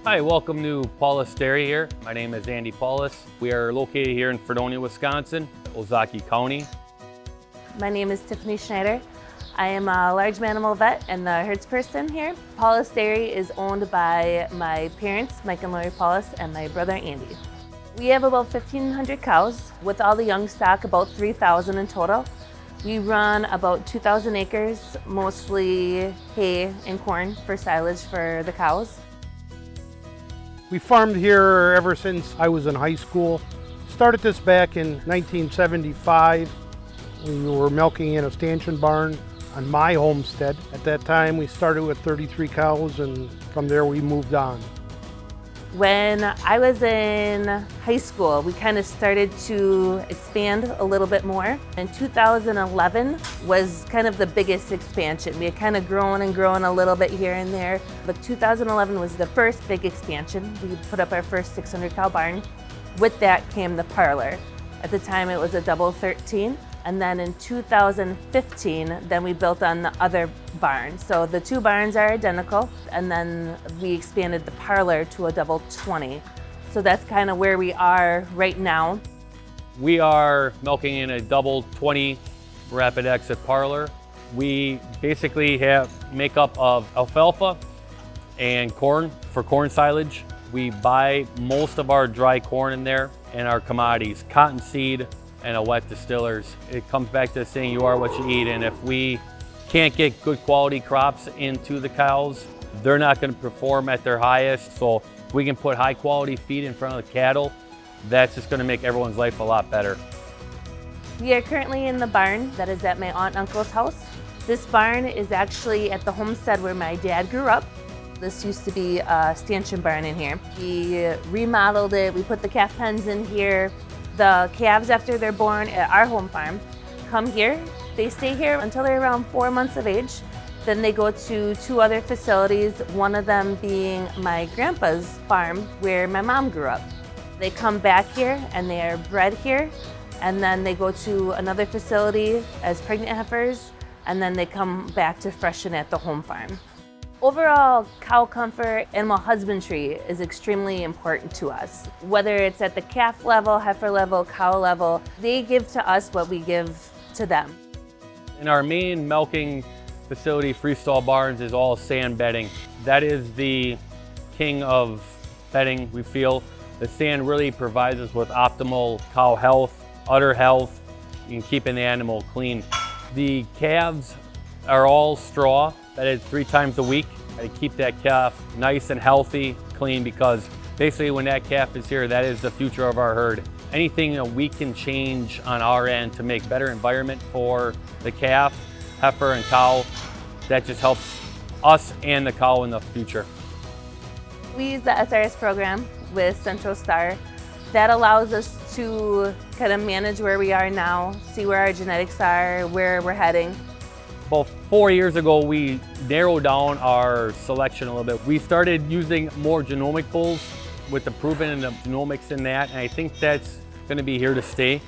Hi, welcome to Paulus Dairy here. My name is Andy Paulus. We are located here in Fredonia, Wisconsin, Ozaukee County. My name is Tiffany Schneider. I am a large animal vet and the herdsperson here. Paulus Dairy is owned by my parents, Mike and Lori Paulus, and my brother Andy. We have about 1,500 cows, with all the young stock, about 3,000 in total. We run about 2,000 acres, mostly hay and corn for silage for the cows. We farmed here ever since I was in high school. Started this back in 1975. We were milking in a stanchion barn on my homestead. At that time, we started with 33 cows, and from there we moved on. When I was in high school, we kind of started to expand a little bit more. And 2011 was kind of the biggest expansion. We had kind of grown and grown a little bit here and there, but 2011 was the first big expansion. We put up our first 600 cow barn. With that came the parlor. At the time, it was a double 13. And then in 2015, then we built on the other barn. So the two barns are identical, and then we expanded the parlor to a double 20. So that's kind of where we are right now. We are milking in a double 20 rapid exit parlor. We basically have makeup of alfalfa and corn for corn silage. We buy most of our dry corn in there and our commodities, cottonseed, and a wet distillers. It comes back to saying you are what you eat, and if we can't get good quality crops into the cows, they're not going to perform at their highest. So if we can put high quality feed in front of the cattle, that's just going to make everyone's life a lot better. We are currently in the barn that is at my aunt and uncle's house. This barn is actually at the homestead where my dad grew up. This used to be a stanchion barn in here. We remodeled it, we put the calf pens in here. The calves, after they're born at our home farm, come here. They stay here until they're around 4 months of age. Then they go to two other facilities, one of them being my grandpa's farm where my mom grew up. They come back here and they are bred here, and then they go to another facility as pregnant heifers, and then they come back to freshen at the home farm. Overall, cow comfort, animal husbandry is extremely important to us. Whether it's at the calf level, heifer level, cow level, they give to us what we give to them. In our main milking facility, freestall barns, is all sand bedding. That is the king of bedding, we feel. The sand really provides us with optimal cow health, udder health, and keeping the animal clean. The calves are all straw, bedded 3 times a week. I keep that calf nice and healthy, clean, because basically when that calf is here, that is the future of our herd. Anything that we can change on our end to make better environment for the calf, heifer, and cow, that just helps us and the cow in the future. We use the SRS program with Central Star. That allows us to kind of manage where we are now, see where our genetics are, where we're heading. About 4 years ago, we narrowed down our selection a little bit. We started using more genomic bulls with the proven and the genomics in that, and I think that's going to be here to stay.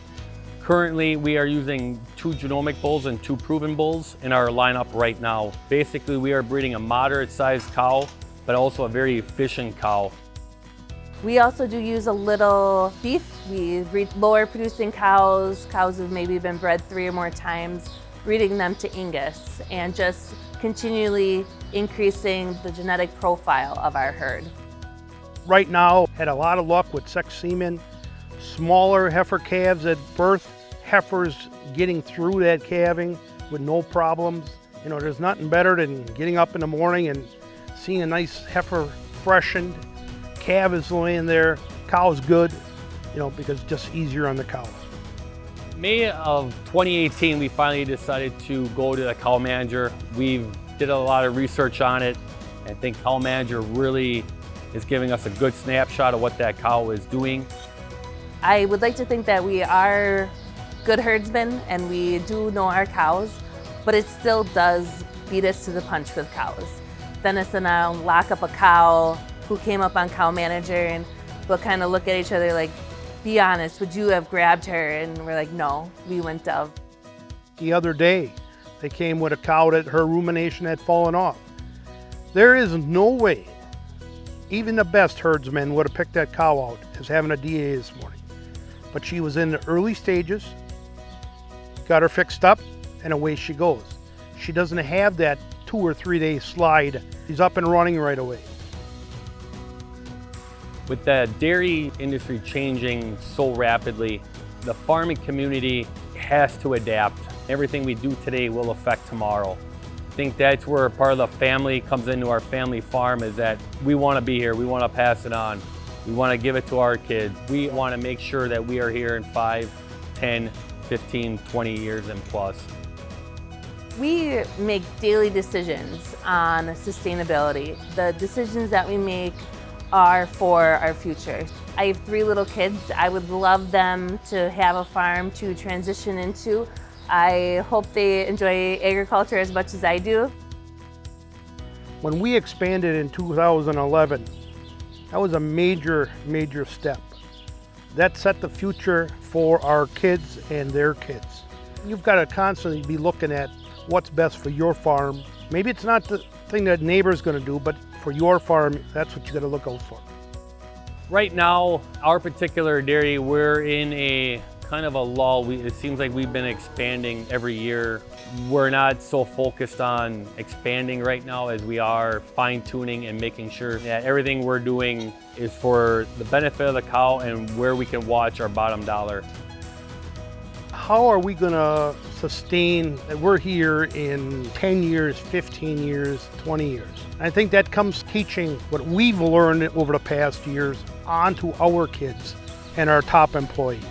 Currently, we are using 2 genomic bulls and 2 proven bulls in our lineup right now. Basically, we are breeding a moderate-sized cow, but also a very efficient cow. We also do use a little beef. We breed lower producing cows, cows who've maybe been bred 3 or more times, breeding them to Angus, and just continually increasing the genetic profile of our herd. Right now, had a lot of luck with sex semen, smaller heifer calves at birth, heifers getting through that calving with no problems. You know, there's nothing better than getting up in the morning and seeing a nice heifer freshened, calf is laying there, cow's good, you know, because it's just easier on the cows. May of 2018, we finally decided to go to the CowManager. We did a lot of research on it. I think CowManager really is giving us a good snapshot of what that cow is doing. I would like to think that we are good herdsmen and we do know our cows, but it still does beat us to the punch with cows. Dennis and I will lock up a cow who came up on CowManager, and we'll kind of look at each other like, be honest, would you have grabbed her? And we're like, no, we went dove. The other day, they came with a cow that her rumination had fallen off. There is no way Even the best herdsman would have picked that cow out as having a DA this morning. But she was in the early stages, got her fixed up, and away she goes. She doesn't have that 2 or 3 day slide. She's up and running right away. With the dairy industry changing so rapidly, the farming community has to adapt. Everything we do today will affect tomorrow. I think that's where part of the family comes into our family farm, is that we want to be here, we want to pass it on. We want to give it to our kids. We want to make sure that we are here in 5, 10, 15, 20 years and plus. We make daily decisions on sustainability. The decisions that we make are for our future. I have 3 little kids. I would love them to have a farm to transition into. I hope they enjoy agriculture as much as I do. When we expanded in 2011, that was a major step. That set the future for our kids and their kids. You've got to constantly be looking at what's best for your farm. Maybe it's not the thing that neighbor's going to do, but for your farm, that's what you got to look out for. Right now, our particular dairy, we're in a kind of a lull. It seems like we've been expanding every year. We're not so focused on expanding right now as we are fine-tuning and making sure that everything we're doing is for the benefit of the cow and where we can watch our bottom dollar. How are we going to sustain that we're here in 10 years, 15 years, 20 years? I think that comes teaching what we've learned over the past years onto our kids and our top employees.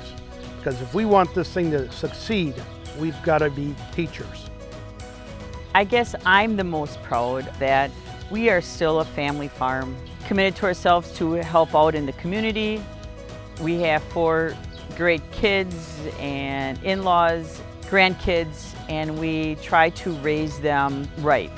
Because if we want this thing to succeed, we've got to be teachers. I guess I'm the most proud that we are still a family farm, committed to ourselves to help out in the community. We have 4 great kids and in-laws, grandkids, and we try to raise them right.